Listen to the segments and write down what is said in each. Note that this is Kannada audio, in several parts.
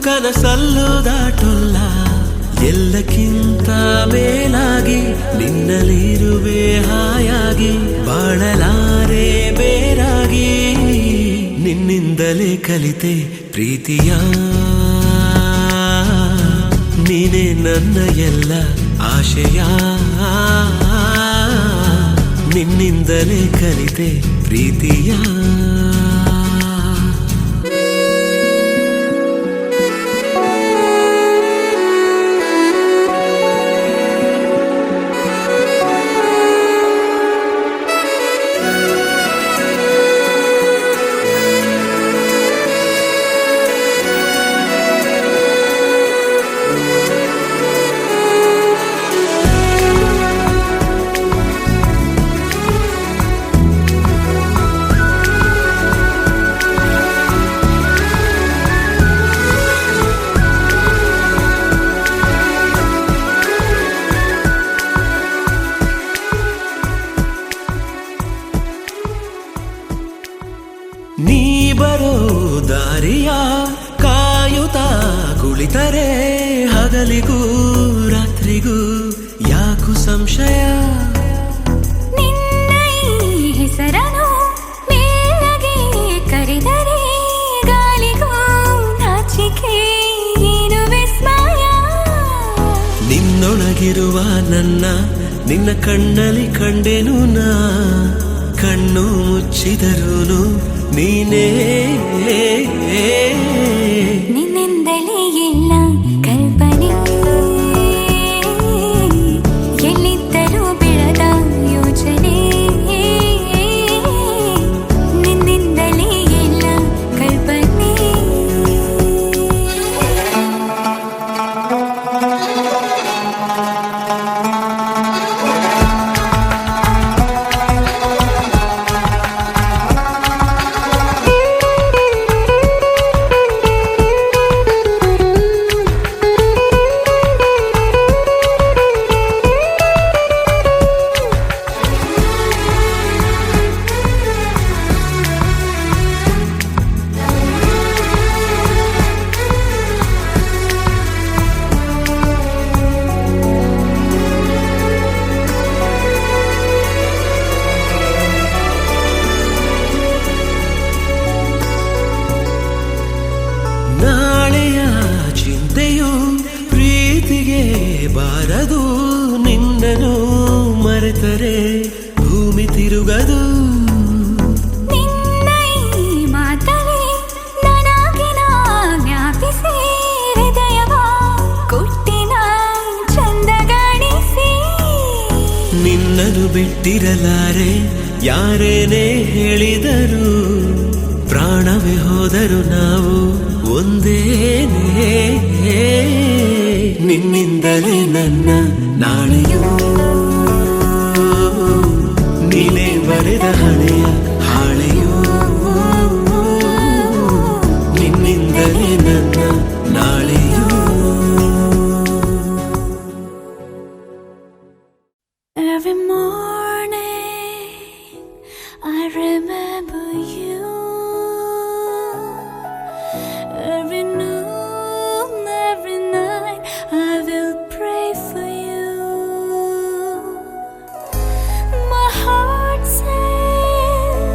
ಕನಸಲ್ಲೂ ದಾಟೊಲ್ಲ ಎಲ್ಲಕ್ಕಿಂತ ಮೇಲಾಗಿ ನಿನ್ನಲ್ಲಿರುವೆ ಹಾಯಾಗಿ ಬಾಳಲಾರೆ ಬೇರಾಗಿ ನಿನ್ನಿಂದಲೇ ಕಲಿತೆ ಪ್ರೀತಿಯ ನೀನೇ ನನ್ನ ಎಲ್ಲ ಆಶಯ ನಿನ್ನಿಂದಲೇ ಕಲಿತೆ ಪ್ರೀತಿಯ ನೀ ಬರೋ ದಾರಿಯ ಕಾಯುತ್ತಾ ಕುಳಿತರೆ ಹಗಲಿಗೂ ರಾತ್ರಿಗೂ ಯಾಕು ಸಂಶಯ ನಿನ್ನ ಹೆಸರನು ಮೇಲಗೆ ಕರೆದರೆ ಗಾಳಿಗೂ ನಾಚಿಕೆ ಏನು ವಿಸ್ಮಯ ನಿನ್ನೊಳಗಿರುವ ನಿನ್ನ ಕಣ್ಣಲ್ಲಿ ಕಂಡೆನು ನಾ ಕಣ್ಣು ಮುಚ್ಚಿದರೂನು ನೀನೇ ನಿನ್ನಿಂದಲೇ ಎಲ್ಲ ಕಲ್ಪನೆ ಎಲ್ಲಿದ್ದರೂ ಬೆಳೆದ ಯೋಚನೆ ನಿನ್ನಿಂದಲೇ ಎಲ್ಲ ಕಲ್ಪನೆ ನಾಳೆಯ ಚಿಂತೆಯು ಪ್ರೀತಿಗೆ ಬಾರದು ನಿನ್ನನು ಮರೆತರೆ ಭೂಮಿ ತಿರುಗದು ನಿನ್ನ ಈ ಮಾತಲ್ಲಿ ನನಗಿನ ಜ್ಞಾಪಿಸಿ ಹೃದಯವ ಕೊಟ್ಟಿನ ಚಂದಗಾಣಿಸಿ ನಿನ್ನನು ಬಿಟ್ಟಿರಲಾರೆ ಯಾರೇನೇ ಹೇಳಿದರು ಪ್ರಾಣವೇ ಹೋದರು ನಾವು ಒಂದೇನೇ ನಿನ್ನಿಂದಲೇ ನನ್ನ ನಾಳೆಯೂ ನೀನೇ ಬರೆದ ಹಣೆಯ ಹಾಳೆಯೂ ನಿನ್ನಿಂದಲೇ ನನ್ನ ನಾಳೆಯೂ Every morning I remember you. Every noon, every night I will pray for you. My heart says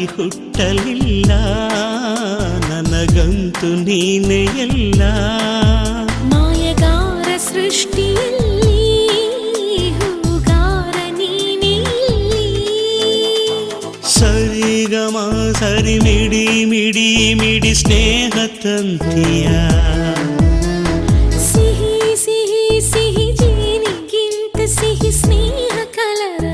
ಹುಟ್ಟಲಿಲ್ಲ ನನಗಂತೂ ನೀನೇ ಎಲ್ಲ ಮಾಯಗಾರ ಸೃಷ್ಟಿಯಲ್ಲಿ ಹೂಗಾರ ನೀನೇ ಸರಿಗಮ ಸರಿ ಮಿಡಿ ಮಿಡಿ ಮಿಡಿ ಸ್ನೇಹ ತಂತಿಯ ಸಿಹಿ ಸಿಹಿ ಸಿಹಿ ಜೇನಿಗಿಂತ ಸಿಹಿ ಸ್ನೇಹ ಕಲರವ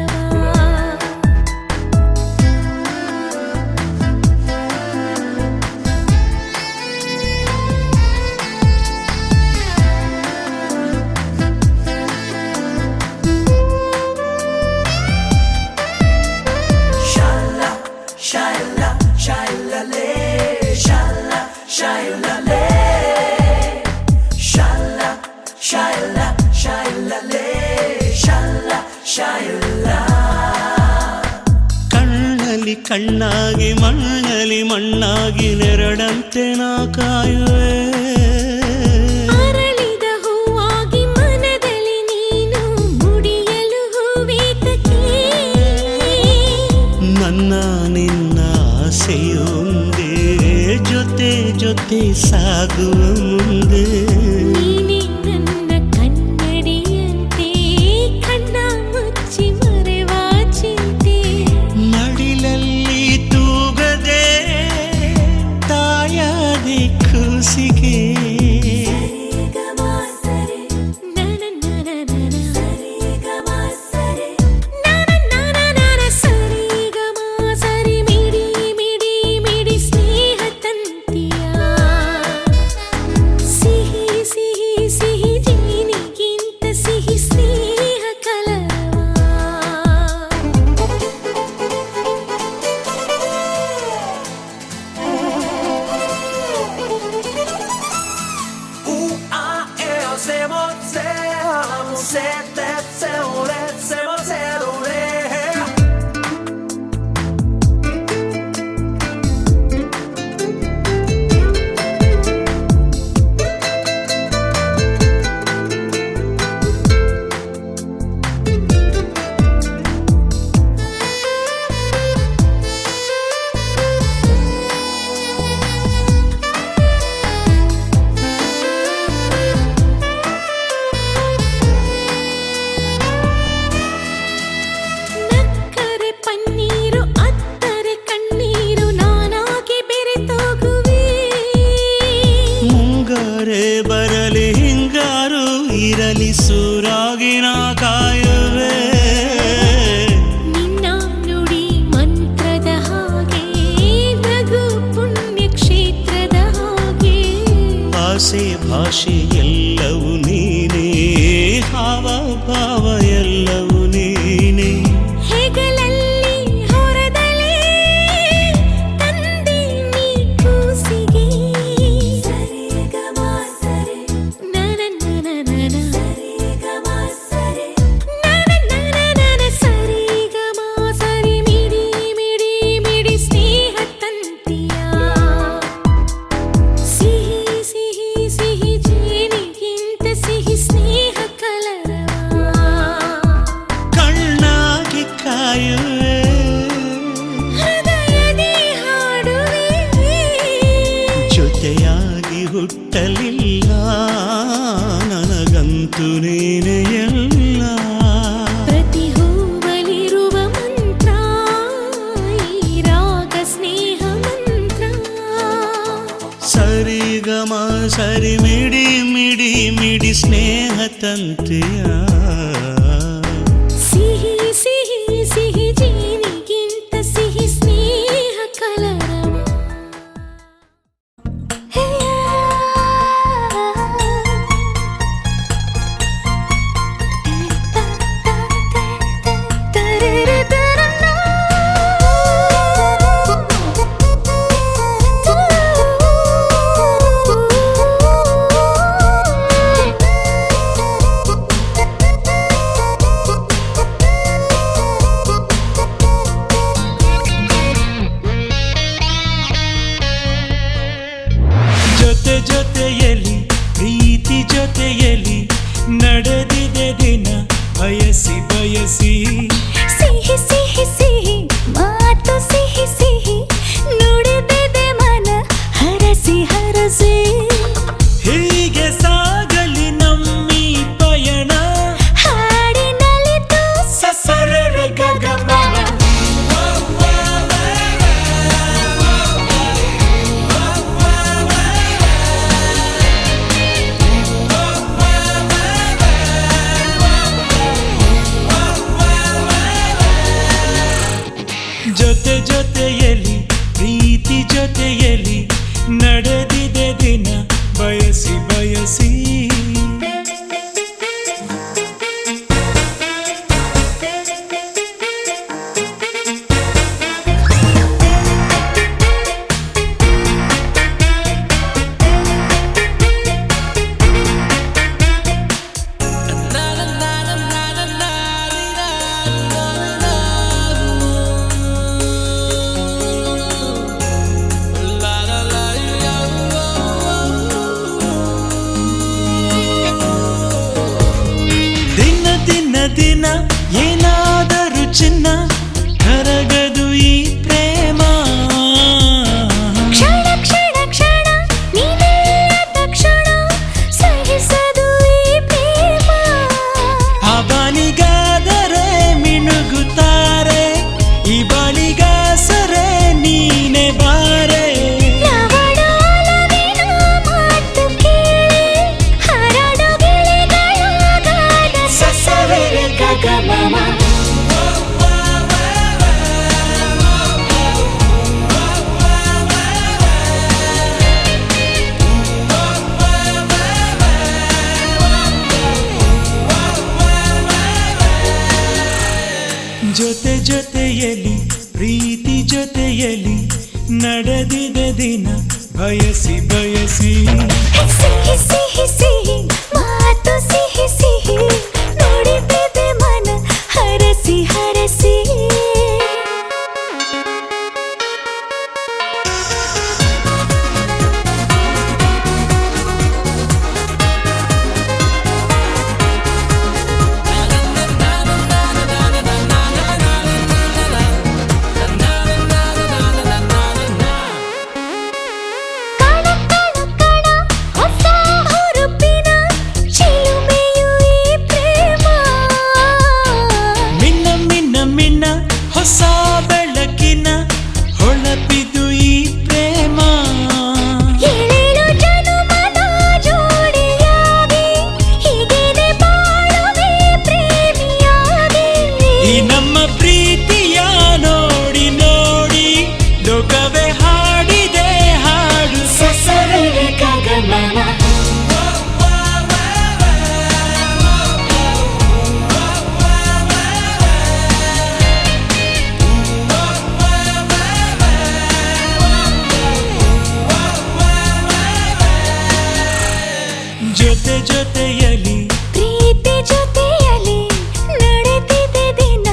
ಕಣ್ಣಲ್ಲಿ ಕಣ್ಣಾಗಿ ಮಣ್ಣಲ್ಲಿ ಮಣ್ಣಾಗಿ ನೆರಳಂತೆ ನಾ ಕಾಯುವೆ ಅರಳಿದ ಹೂವಾಗಿ ಮನದಲ್ಲಿ ನೀನು ಮುಡಿಯಲು ಹೂವೇತಕ್ಕೆ ನನ್ನ ನಿನ್ನ ಆಸೆಯೊಂದೇ ಜೊತೆ ಜೊತೆ ಸಾಗುವ ಮುಂದೆ ನೀನೇ ನನ್ನ ಕನ್ನಡಿಯಂತೆ ಕಣ್ಣ ಮುಚ್ಚಿ ಮರೆವ ಚಿಂತೆ ಮಡಿಲಲ್ಲಿ ತೂಗದೆ ತಾಯಾದೆ ಕೂಸಿಗೆ ಬರಲಿ ಹಿಂಗಾರು ಇರಲಿ ಸೂರಾಗಿನ ಕಾಯುವೆ ನಿನ್ನ ನುಡಿ ಮಂತ್ರದ ಹಾಗೆ ನಗು ಪುಣ್ಯ ಕ್ಷೇತ್ರದ ಹಾಗೆ ಆಸೆ ಭಾಷೆ ಎಲ್ಲವೂ ನೀನೇ ಹಾವ ಭಾವ ಎಲ್ಲವೂ ನೀನೇ ಹೆಗಲಲ್ಲಿ ಹೊರದಲೇ ತಂದೆ ನೀ ಕೂಸಿಗೆ ಜೊತೆಯಾಗಿ ಹುಟ್ಟಲಿಲ್ಲ ನನಗಂತೂ ನೀನೇ ಎಲ್ಲ ಪ್ರತಿ ಹೂವಲಿರುವ ಮಂತ್ರ ಈ ರಾಗ ಸ್ನೇಹ ಮಂತ್ರ ಸರಿಗಮ ಸರಿ ಮಿಡಿ ಮಿಡಿ ಮಿಡಿ ಸ್ನೇಹ ತಂತಿಯ ಸಿಹಿ ಸಿಹಿ ಸಿಹಿ ಜೇನಿಗಿಂತ ಸಿಹಿ ಸ್ನೇಹ ಕಲರವ ಜೊತೆಯಲ್ಲಿ ಪ್ರೀತಿ ಜೊತೆಯಲ್ಲಿ ನಡೆದಿದೆ ದಿನ ಬಯಸಿ ಬಯಸಿ ಸಿಹಿ ಸಿಹಿ ಸಿಹಿ ಮಾತು ಸಿಹಿ ಸಿಹಿ ಜೊತೆಯಲಿ ಪ್ರೀತಿ ಜೊತೆಯಲಿ ನಡೆದಿದೆ ದಿನ ಬಯಸಿ ಬಯಸಿ ಸಿಹಿ ಸಿಹಿ ಸಿಹಿ ಮಾತು ಸಿಹಿ ಸಿಹಿ ನೋಡಿದೆ ಮನ ಹರಸಿ ಹರಸಿ ಹೊಸ ಬೆಳಕಿನ ಹೊಳಪಿದು ಈ ಪ್ರೇಮ ಏಳೇಳು ಜನುಮದ ಜೋಡಿಯಾಗಿ ಹೀಗೇನೆ ಬಾಳುವೆ ಪ್ರೇಮಿಯಾಗಿ ಈ ನಮ್ಮ ಪ್ರೀತಿಯ ನೋಡಿ ನೋಡಿ ಲೋಕವೇ ಹಾಡಿದೆ ಹಾಡು ಸಸರವೆ ಗಗಮನ ಜೊತೆ ಜೊತೆಯಲಿ ಪ್ರೀತಿ ಜೊತೆಯಲಿ ನಡೆದಿದೆ ದಿನ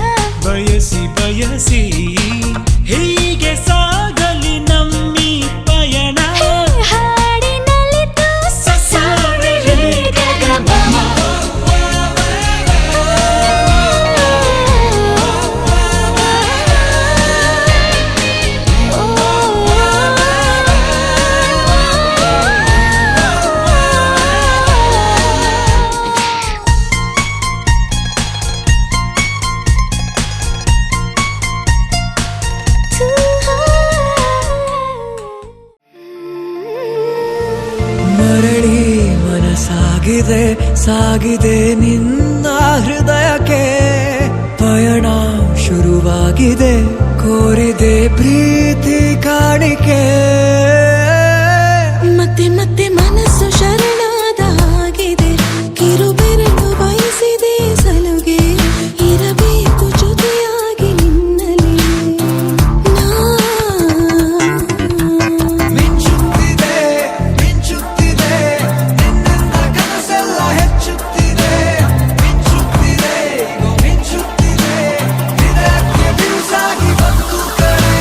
ಬಯಸಿ ಬಯಸಿ ಹೀಗೆ ಸಾಗಲಿ ನಮ್ಮಿ ಪಯಣ ಹಾಡಿನಲ್ಲಿದ್ದು ಸಸರವೆ ಗಗಮನ ಮರಳಿ ಮನಸಾಗಿದೆ ಸಾಗಿದೆ ನಿನ್ನ ಹೃದಯಕ್ಕೆ ಪಯಣ ಶುರುವಾಗಿದೆ ಕೋರಿದೆ ಪ್ರೀತಿ ಕಾಣಿಕೆ ಮತ್ತೆ ಮತ್ತೆ ಮನಸ್ಸು ಶರಣಾದ ಹಾಗಿದೆ ಕಿರುಬೆರಳು ಬಯಸಿದೆ ಸಲುಗೆ ಇರಬೇಕು ಜೊತೆಯಾಗಿ ನಿನ್ನಲ್ಲಿ ಮಿಂಚುತ್ತಿದೆ ಮಿಂಚುತ್ತಿದೆ ನಿನ್ನಿಂದ ಕನಸೆಲ್ಲ ಹೆಚ್ಚುತ್ತಿದೆ ಮಿಂಚುತ್ತಿದೆ ಮಿಂಚುತ್ತಿದೆ ಹೃದಯಕ್ಕೆ ಬಿರುಸಾಗಿ ಬಂತು ಕರೆ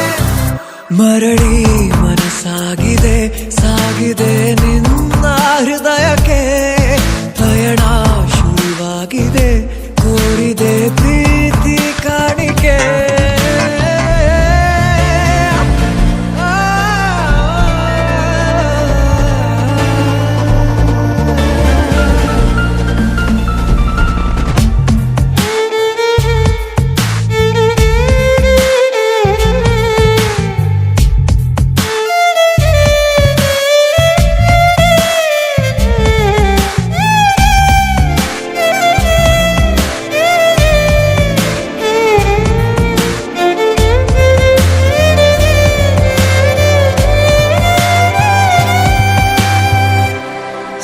ಮರಳಿ ಮನಸ್ಸಾಗಿದೆ ಸಾಗಿದೆ ನಿನ್ನ ಹೃದಯಕ್ಕೆ ಪಯಣ ಶುರುವಾಗಿದೆ ಕೋರಿದೆ ಪ್ರೀತಿ ಕಾಣಿಕೆ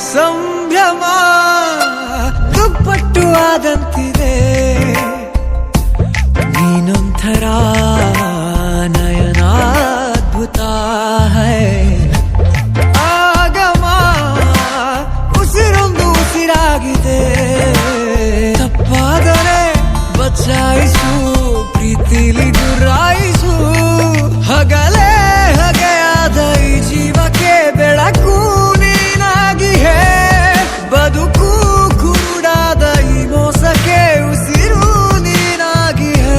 ಸಂಭ್ರಮ ದುಪ್ಪಟ್ಟು ಆದಂತಿದೆ ನೀನೊಂಥರ ನಯನಾದ್ಭುತ ಹೈ ಆಗಮ ಉಸಿರೊಂದು ಉಸಿರಾಗಿದೆ ತಪ್ಪಾದರೆ ಬಚಾಯಿಸು ಪ್ರೀತಿಲಿ ಗುರಾಯಿಸು ಹಗಲೇ ಹಗೆಯಾದ ಈ ಜೀವಕ್ಕೆ ಬೆಳಕು ನೀನಾಗಿ ಹೇ ಬದುಕು ಕುರುಡಾದ ಈ ಮೋಸಕ್ಕೆ ಉಸಿರು ನೀನಾಗಿ ಹೇ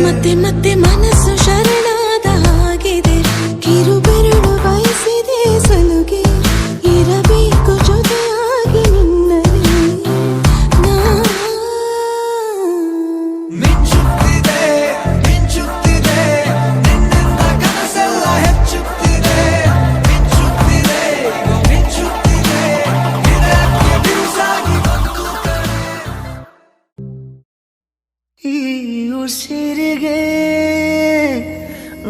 ಮತ್ತೆ ಮತ್ತೆ ಮನಸ್ಸು ಶರಣಾದ ಹಾಗಿದೆ ಕಿರುಬೆರಳು ಬಯಸಿದೆ ಸಲುಗೆ ಇರಬೇಕು ಜೊತೆಯಾಗಿ ನಿನ್ನಲ್ಲಿ ಮಿಂಚುತ್ತಿದೆ ಮಿಂಚುತ್ತಿದೆ ನಿನ್ನಿಂದ ಕನಸೆಲ್ಲ ಹೆಚ್ಚುತ್ತಿದೆ ಮಿಂಚುತ್ತಿದೆ ಮಿಂಚುತ್ತಿದೆ ಹೃದಯಕ್ಕೆ ಬಿರುಸಾಗಿ ಬಂತು ಈ ಉಸಿರಿಗೆ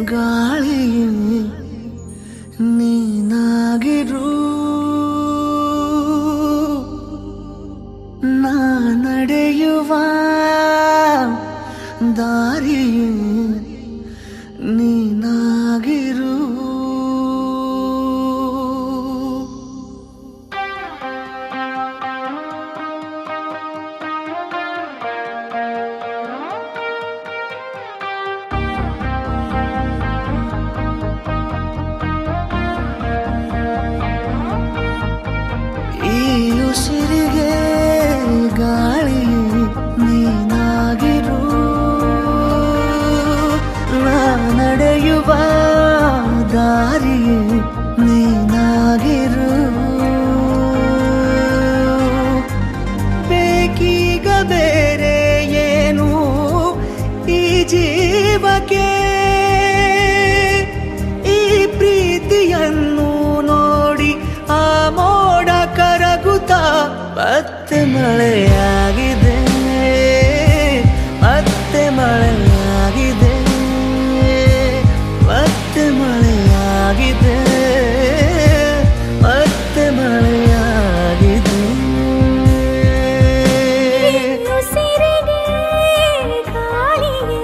ಗಾಳಿ ನೀನಾಗಿರು ನಾ ನಡೆಯುವ ದಾರಿ ಮಳೆಯಾಗಿದೆ ಮತ್ತೆ ಮಳೆಯಾಗಿದೆ ಮತ್ತೆ ಮಳೆಯಾಗಿದೆ ಮತ್ತೆ ಮಳೆಯಾಗಿದೆ ಉಸಿರಿಗೆ ಗಾಳಿಗೆ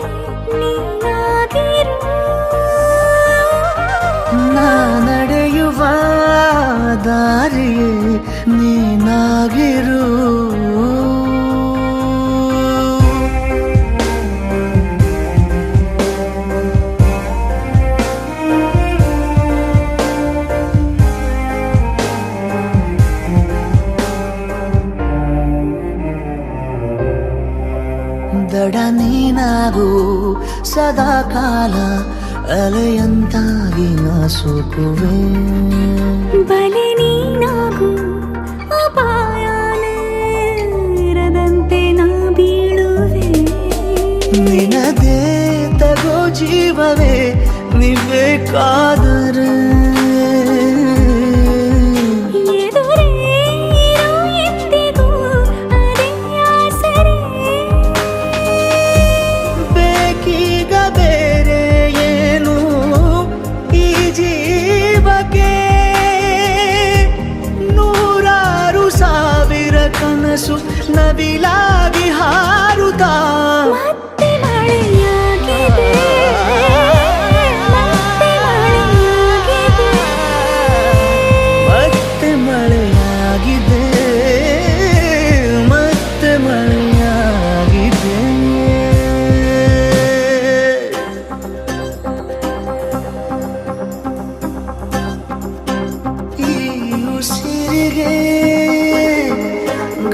ನೀನಾಗಿರು ನಾ ನಡೆಯುವ ದಾರಿಯೇ ನೀನಾಗಿರು ದಡ ನೀನಾಗು ಸದಾ ಕಾಲ ಅಲೆಯಂತಾಗಿ ನಾ ಸೋಕುವೆ ಬಲೆ ನೀನಾಗು ಅಪಾಯನೇ ಇರದಂತೆ ನಾ ಬೀಳುವೆ ನಿನದೇ ತಗೋ ಜೀವವೇ ನೀಬೇಕಾದರೆ ಎದುರೇ ಇರು ಎಂದಿಗೂ ಅದೇ ಆಸರೆ ಬೇಕೀಗ ಬೇರೆ ಏನು ಈ ಜೀವಕ್ಕೆ ನೂರಾರು ಸಾವಿರ ಕನಸು ನವಿಲಾಗಿ ಹಾರುತ್ತಾ ಮತ್ತೆ ಮಳೆಯಾಗಿದೆ ಮತ್ತೆ ಮಳೆಯಾಗಿದೆ ಮತ್ತೆ ಮಳೆಯಾಗಿದೆ ಮತ್ತೆ ಮಳೆಯಾಗಿದೆ ಈ ಉಸಿರಿಗೆ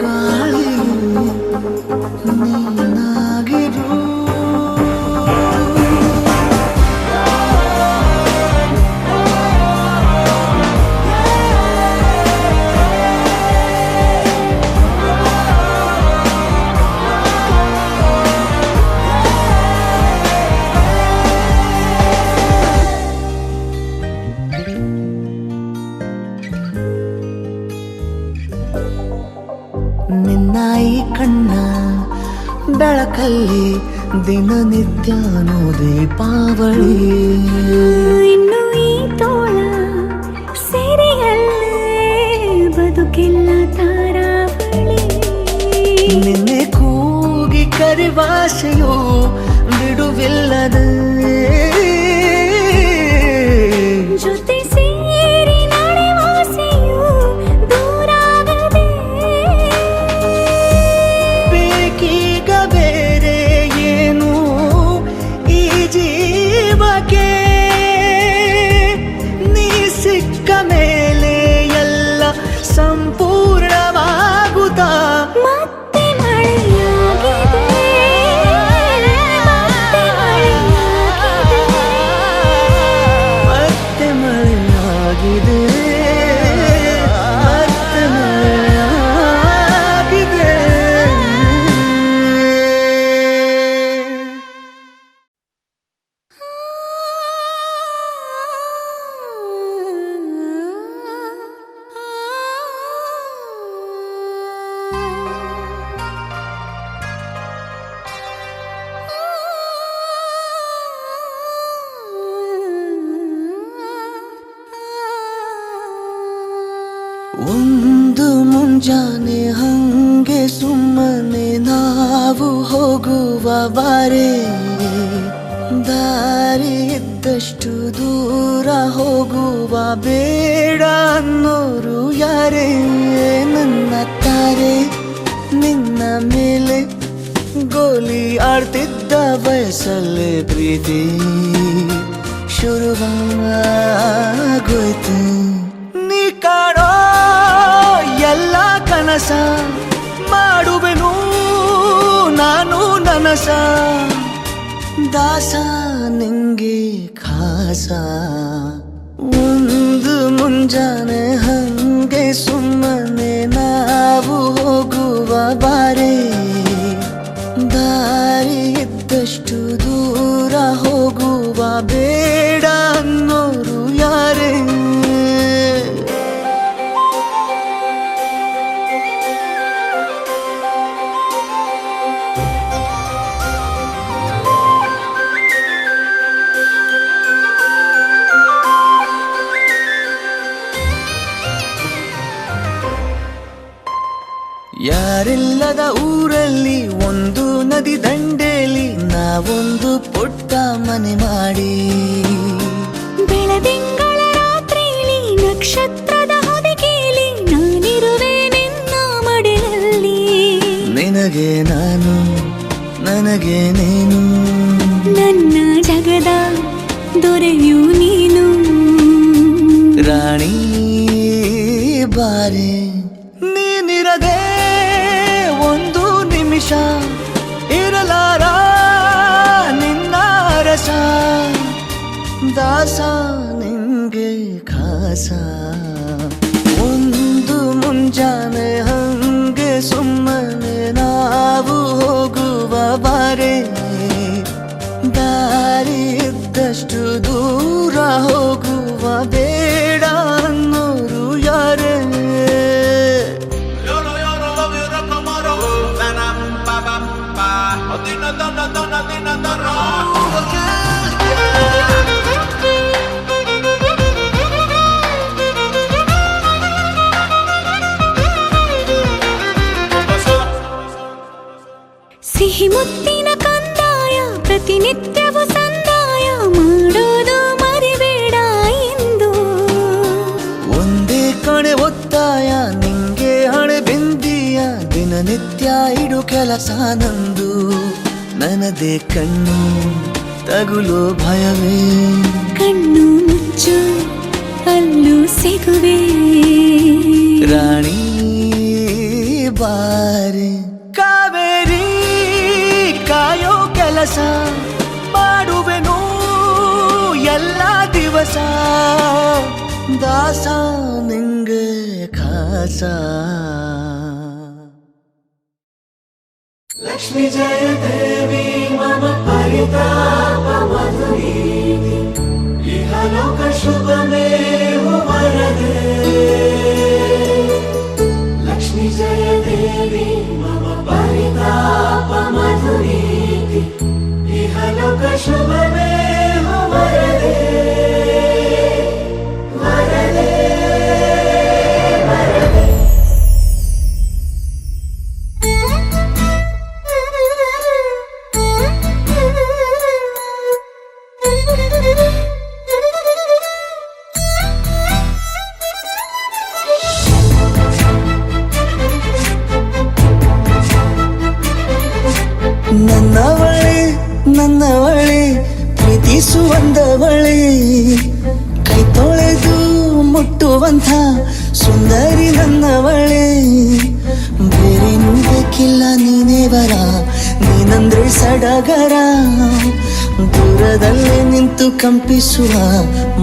ಗಾಳಿ ನೀನಾಗಿರು ನಿನ್ನ ಈ ಕಣ್ಣ ಬೆಳಕಲ್ಲಿ ದಿನನಿತ್ಯನೂ ದೀಪಾವಳಿ ಇನ್ನು ಈ ತೋಳ ಸೆರೆಯಲ್ಲೇ ಬದುಕೆಲ್ಲ ತಾರಾವಳಿ ನಿನ್ನೆ ಕೂಗಿ ಕರಿವಾಸೆಯು ಬಿಡುವಿಲ್ಲದೆ ಜೊತೆ ಸೇರಿ ನಡೆವಾಸೆಯು ದೂರಾಗದೆ ಬೇಕೀಗ ಬೇರೆ ಏನು ಈ ಜೀವಕ್ಕೆ ನೀ ಸಿಕ್ಕ ಮೇಲೆ ಎಲ್ಲ ಸಂಪೂರ್ಣವಾಗುತ್ತಾ ಮತ್ತೆ ಮಳೆಯಾಗಿದೆ ಮತ್ತೆ ಮಳೆಯಾಗಿದೆ ಮತ್ತೆ ಮಳೆಯಾಗಿದೆ ಮತ್ತೆ ಮಳೆಯಾಗಿದೆ ಒಂದು ಮುಂಜಾನೆ ಹಂಗೆ ಸುಮ್ಮನೆ ನಾವು ಹೋಗುವ ಬಾರೆ ದಾರಿ ಇದ್ದಷ್ಟು ದೂರ ಹೋಗುವ ಬೇಡ ಅನ್ನೋರು ಯಾರೇ ನನ್ನ ತಾರೆ ನಿನ್ನ ಮೇಲೆ ಗೋಲಿ ಆಡ್ತಿದ್ದ ವಯಸ್ಸಲ್ಲೇ ಪ್ರೀತಿ ಶುರುವಾಗೋಯ್ತು ನೀ ಕಾಣೋ ಎಲ್ಲ ಕನಸ ಮಾಡುವೆನು ನಾನು ನನಸ ದಾಸ ನಿಂಗೆ ಖಾಸ ಒಂದು ಮುಂಜಾನೆ ಹಂಗೆ ಸುಮ್ಮನೆ ನಾವು ಹೋಗುವ ಬಾರೆ ದಾರಿ ಇದ್ದಷ್ಟು ದೂರ ಹೋಗುವ ಬೇಡ ಅನ್ನೋರು ಯಾರೇ ಯಾರಿಲ್ಲದ ಊರಲ್ಲಿ ಒಂದು ನದಿ ದಂಡೆಯಲ್ಲಿ ನಾವೊಂದು ಪುಟ್ಟ ಮನೆ ಮಾಡಿ ಬೆಳದಿಂಗಳ ರಾತ್ರಿಲಿ ನಕ್ಷತ್ರದ ಹೊದಿಕೆಯಲ್ಲಿ ನಾನಿರುವೆ ನಿನ್ನ ಮಡಿಲಲ್ಲಿ. ನಿನಗೆ ನಾನು ನನಗೆ ನೀನು ನನ್ನ ಜಗದ ದೊರೆಯು ನೀನು. ರಾಣಿ ಬಾರೆ ನೀನಿರದೆ ಒಂದು ನಿಮಿಷ ಇರಲಾರ ನಿನ್ನ ರಸ ದಾಸ ನಿಂಗೆ ಖಾಸ. ಒಂದು ಮುಂಜಾನೆ ಹಂಗೆ ಸುಮ್ಮನೆ ನಾವು ಹೋಗುವ ಬಾರೆ ದಾರಿ ಇದ್ದಷ್ಟು ದೂರ ಹೋಗುವ ಬೇಡ ಅನ್ನೋರು ಯಾರೇ. ಸಿಹಿ ಮುತ್ತಿನ ಕಂದಾಯ ಪ್ರತಿನಿತ್ಯವೂ ಸಂದಾಯ ಮಾಡೋದು ಮರಿಬೇಡ ಎಂದು. ಒಂದೇ ಕಡೆ ಒತ್ತಾಯ ನಿಂಗೆ ಹಣೆ ಬಿಂದಿಯ ದಿನನಿತ್ಯ ಇಡು ಕೆಲಸ ನಂದು. ನನ್ನದೇ ಕಣ್ಣು ತಗುಲೋ ಭಯವೇ ಕಣ್ಣು ಮುಚ್ಚು ಅಲ್ಲೂ ಸಿಗುವೆ. ರಾಣಿ ಬಾರೆ ಕಾವೇರಿ ಕಾಯೋ ಕೆಲಸ ಮಾಡುವೆನು ಎಲ್ಲ ದಿವಸ ದಾಸ ನಿಂಗೆ ಖಾಸ. ಲಕ್ಷ್ಮೀ ಜಯ ದೇವಿ ಮಮ ಪರಿತಾಪ ಮಧುರೀತಿ ಇಹಲೋಕ ಶುಭಮೇವ ವರದೆ. ಲಕ್ಷ್ಮೀ ಜಯ ದೇವಿ ಮಮ ಪರಿತಾಪ ಮಧುರೀತಿ ಇಹಲೋಕ ಶುಭಮೇವ ವರದೆ. ವರದೆ ವರದೆ ನನ್ನವಳೆ ಪ್ರೀತಿಸುವಂದವಳೆ ಕೈ ತೊಳೆದು ಮುಟ್ಟುವಂಥ ಸುಂದರಿ ನನ್ನವಳೆ. ಬೇರೇನೂ ಬೇಕಿಲ್ಲ ನೀನೇ ಬರ ನೀನಂದ್ರೆ ಸಡಗರ. ದೂರದಲ್ಲೇ ನಿಂತು ಕಂಪಿಸುವ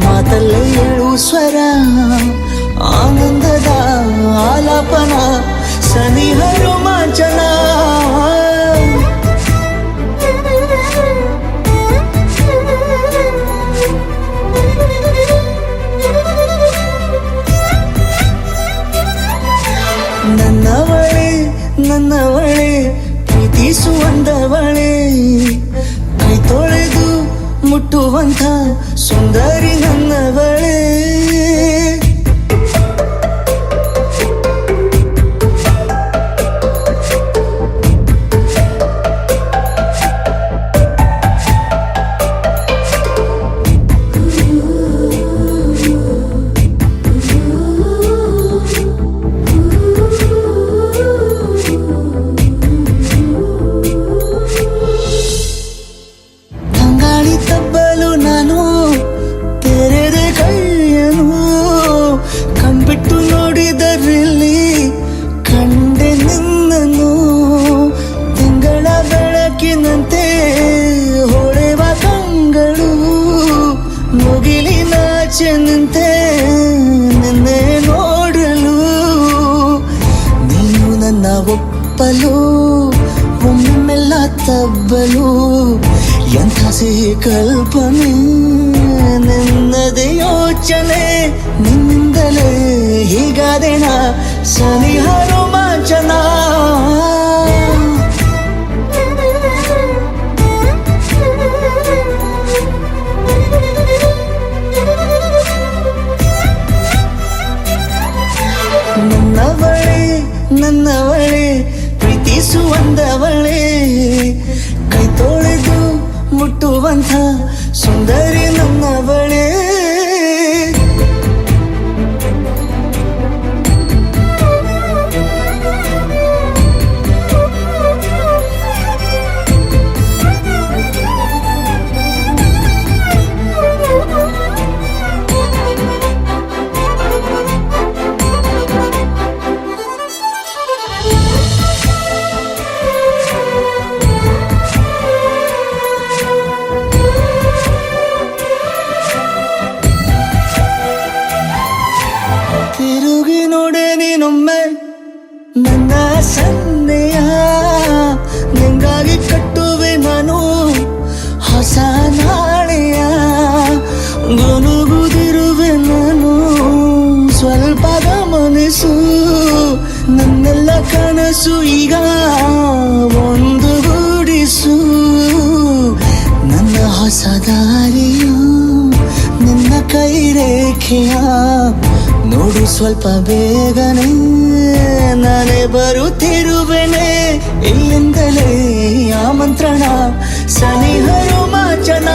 ಮಾತಲ್ಲೇ ಏಳು ಸ್ವರ. ಆನಂದದ ಆಲಾಪನ ಸನಿಹ ರೋಮಾಂಚನ. ನನ್ನವಳೆ ಪ್ರೀತಿಸುವಂದವಳೆ ಕೈ ತೊಳೆದು ಮುಟ್ಟುವಂಥ ಸುಂದರಿ ನನ್ನವಳೆ. ತಬ್ಬಲು ನಾನು ತೆರೆದೆ ಕೈಯನು ಕಂಬಿಟ್ಟು ನೋಡಿದರಲ್ಲಿ ಕಂಡೆ ನಿನ್ನನು. ತಿಂಗಳ ಬೆಳಕಿನಂತೆ ಹೊಳೆವ ಕಂಗಳು ಮುಗಿಲಿನಾಚೆ ನಿಂತೆ ನಿನ್ನೆ ನೋಡಲು. ನೀನು ನನ್ನ ಒಪ್ಪಲು ಒಮ್ಮೆಲ್ಲ ತಬ್ಬಲು ಎಂಥ ಸಿಹಿ ಕಲ್ಪನೆ ನಿನ್ನದೇ ಯೋಚನೆ. ನಿನ್ನಿಂದಲೇ ಹೀಗಾದೆಣ ಸನಿಹ ರೋಮಾಂಚನ. ನನ್ನವಳೆ ಪ್ರೀತಿಸುವಂದವಳೆ ಕೈ ತೊಳೆದು ಮುಟ್ಟುವಂಥ ಸುಂದರಿ ನನ್ನವಳೆ. ತಿರುಗಿ ನೋಡೆ ನೀನೊಮ್ಮೆ ನನ್ನ ಸನ್ನೆಯ, ನಿಂಗಾಗಿ ಕಟ್ಟುವೆ ನಾನು ಹೊಸ ನಾಳೆಯ. ಗುನುಗುದಿರುವೆ ನಾನು ಸ್ವಲ್ಪ ಗಮನಿಸು, ನನ್ನೆಲ್ಲ ಕನಸು ಈಗ ಒಂದು ಗೂಡಿಸು. ನನ್ನ ಹೊಸ ದಾರಿಯು ನಿನ್ನ ಕೈ ರೇಖೆಯ ನೋಡು ಸ್ವಲ್ಪ ಬೇಗನೆ, ನಾನೇ ಬರುತ್ತಿರುವೆನೆ ಇಲ್ಲಿಂದಲೇ. ಆಮಂತ್ರಣ ಸನಿಹ ರೋಮಾಂಚನ,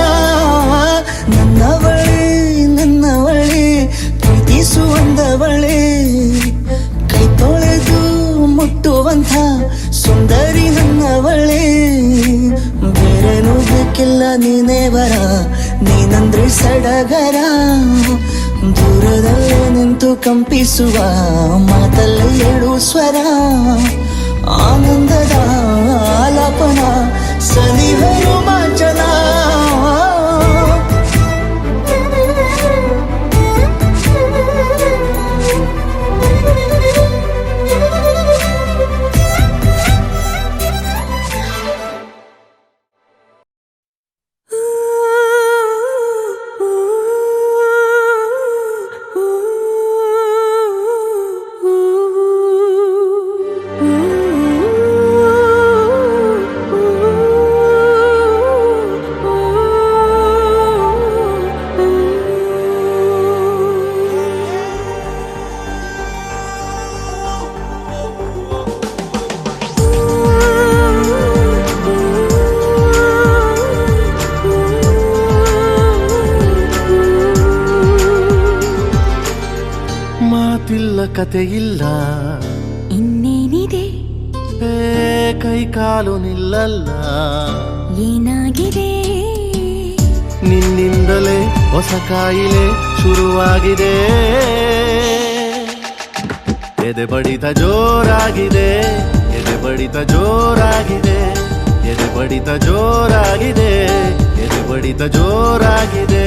ನನ್ನವಳೆ ನನ್ನವಳೆ ಪ್ರೀತಿಸುವಂದವಳೆ ಕೈ ತೊಳೆದು ಮುಟ್ಟುವಂಥ ಸುಂದರಿ ನನ್ನವಳೆ. ಬೇರೇನೂ ಬೇಕಿಲ್ಲ ನೀನೇ ವರ, ನೀನಂದ್ರೆ ಸಡಗರ. ದೂರದಲ್ಲೇ ನಿಂತು ಕಂಪಿಸುವ ಮಾತಲ್ಲಿ ಏಳು ಸ್ವರ, ಆನಂದದ ಆಲಾಪನ ಸನಿಹ ರೋಮಾಂಚನ. ಮಾತಿಲ್ಲ ಕತೆ ಇಲ್ಲ ಇನ್ನೇನಿದೆ, ಕೈ ಕಾಲು ನಿಲ್ಲಲ್ಲ. ಏನಾಗಿದೆ ನಿನ್ನಿಂದಲೇ ಹೊಸ ಕಾಯಿಲೆ ಶುರುವಾಗಿದೆ. ಎದೆ ಬಡಿತ ಜೋರಾಗಿದೆ, ಎದೆ ಬಡಿತ ಜೋರಾಗಿದೆ, ಎದೆ ಬಡಿತ ಜೋರಾಗಿದೆ, ಎದೆ ಬಡಿತ ಜೋರಾಗಿದೆ.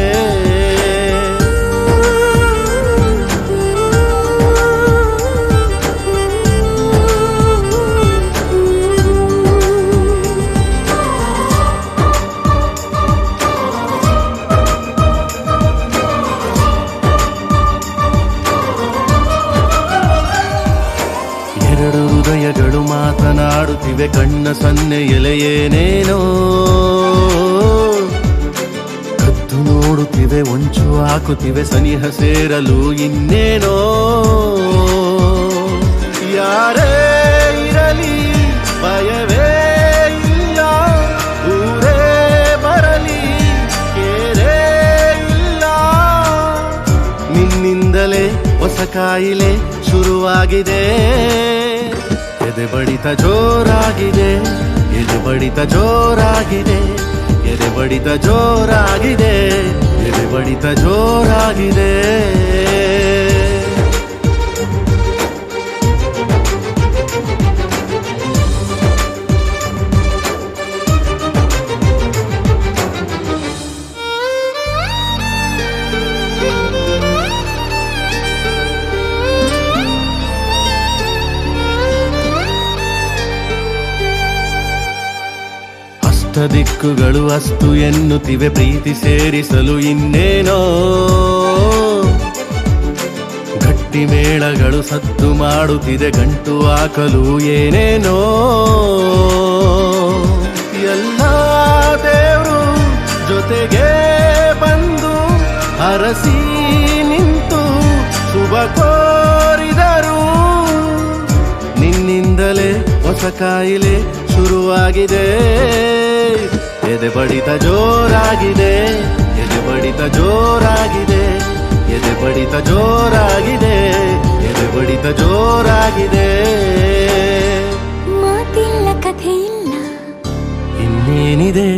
ಎರಡು ಹೃದಯಗಳು ಮಾತನಾಡುತ್ತಿವೆ, ಕಣ್ಣ ಸನ್ನೆ ಎಲೆಯೇನೇನೋ ಕದ್ದು ನೋಡುತ್ತಿವೆ, ಒಂಚು ಹಾಕುತ್ತಿವೆ, ಸನಿಹ ಸೇರಲು ಇನ್ನೇನೋ. ಯಾರೇ ಇರಲಿ ಭಯವೇ ಇಲ್ಲ, ಊರೇ ಬರಲಿ ಕೇರೇ ಇಲ್ಲ. ನಿನ್ನಿಂದಲೇ ಹೊಸ ಕಾಯಿಲೆ ಶುರುವಾಗಿದೆ. ಎದೆ ಬಡಿತ ಜೋರಾಗಿದೆ, ಎದೆ ಬಡಿತ ಜೋರಾಗಿದೆ, ಎದೆ ಬಡಿತ ಜೋರಾಗಿದೆ, ಎದೆ ಬಡಿತ ಜೋರಾಗಿದೆ. ದಿಕ್ಕುಗಳು ಅಸ್ತು ಎನ್ನುತ್ತಿವೆ, ಪ್ರೀತಿ ಸೇರಿಸಲು ಇನ್ನೇನೋ. ಗಟ್ಟಿ ಮೇಳಗಳು ಸದ್ದು ಮಾಡುತ್ತಿದೆ, ಗಂಟು ಹಾಕಲು ಏನೇನೋ. ಎಲ್ಲ ದೇವರು ಜೊತೆಗೆ ಬಂದು ಹರಸಿ ನಿಂತು ಶುಭ ಕೋರಿದರು. ನಿನ್ನಿಂದಲೇ ಹೊಸ ಹೊಸ ಕಾಯಿಲೆ ಶುರುವಾಗಿದೆ. ಎದೆ ಬಡಿತ ಜೋರಾಗಿದೆ, ಎದೆ ಬಡಿತ ಜೋರಾಗಿದೆ, ಎದೆ ಬಡಿತ ಜೋರಾಗಿದೆ, ಎದೆ ಬಡಿತ ಜೋರಾಗಿದೆ. ಮಾತಿಲ್ಲ ಕಥೆ ಇಲ್ಲ ಇನ್ನೇನಿದೆ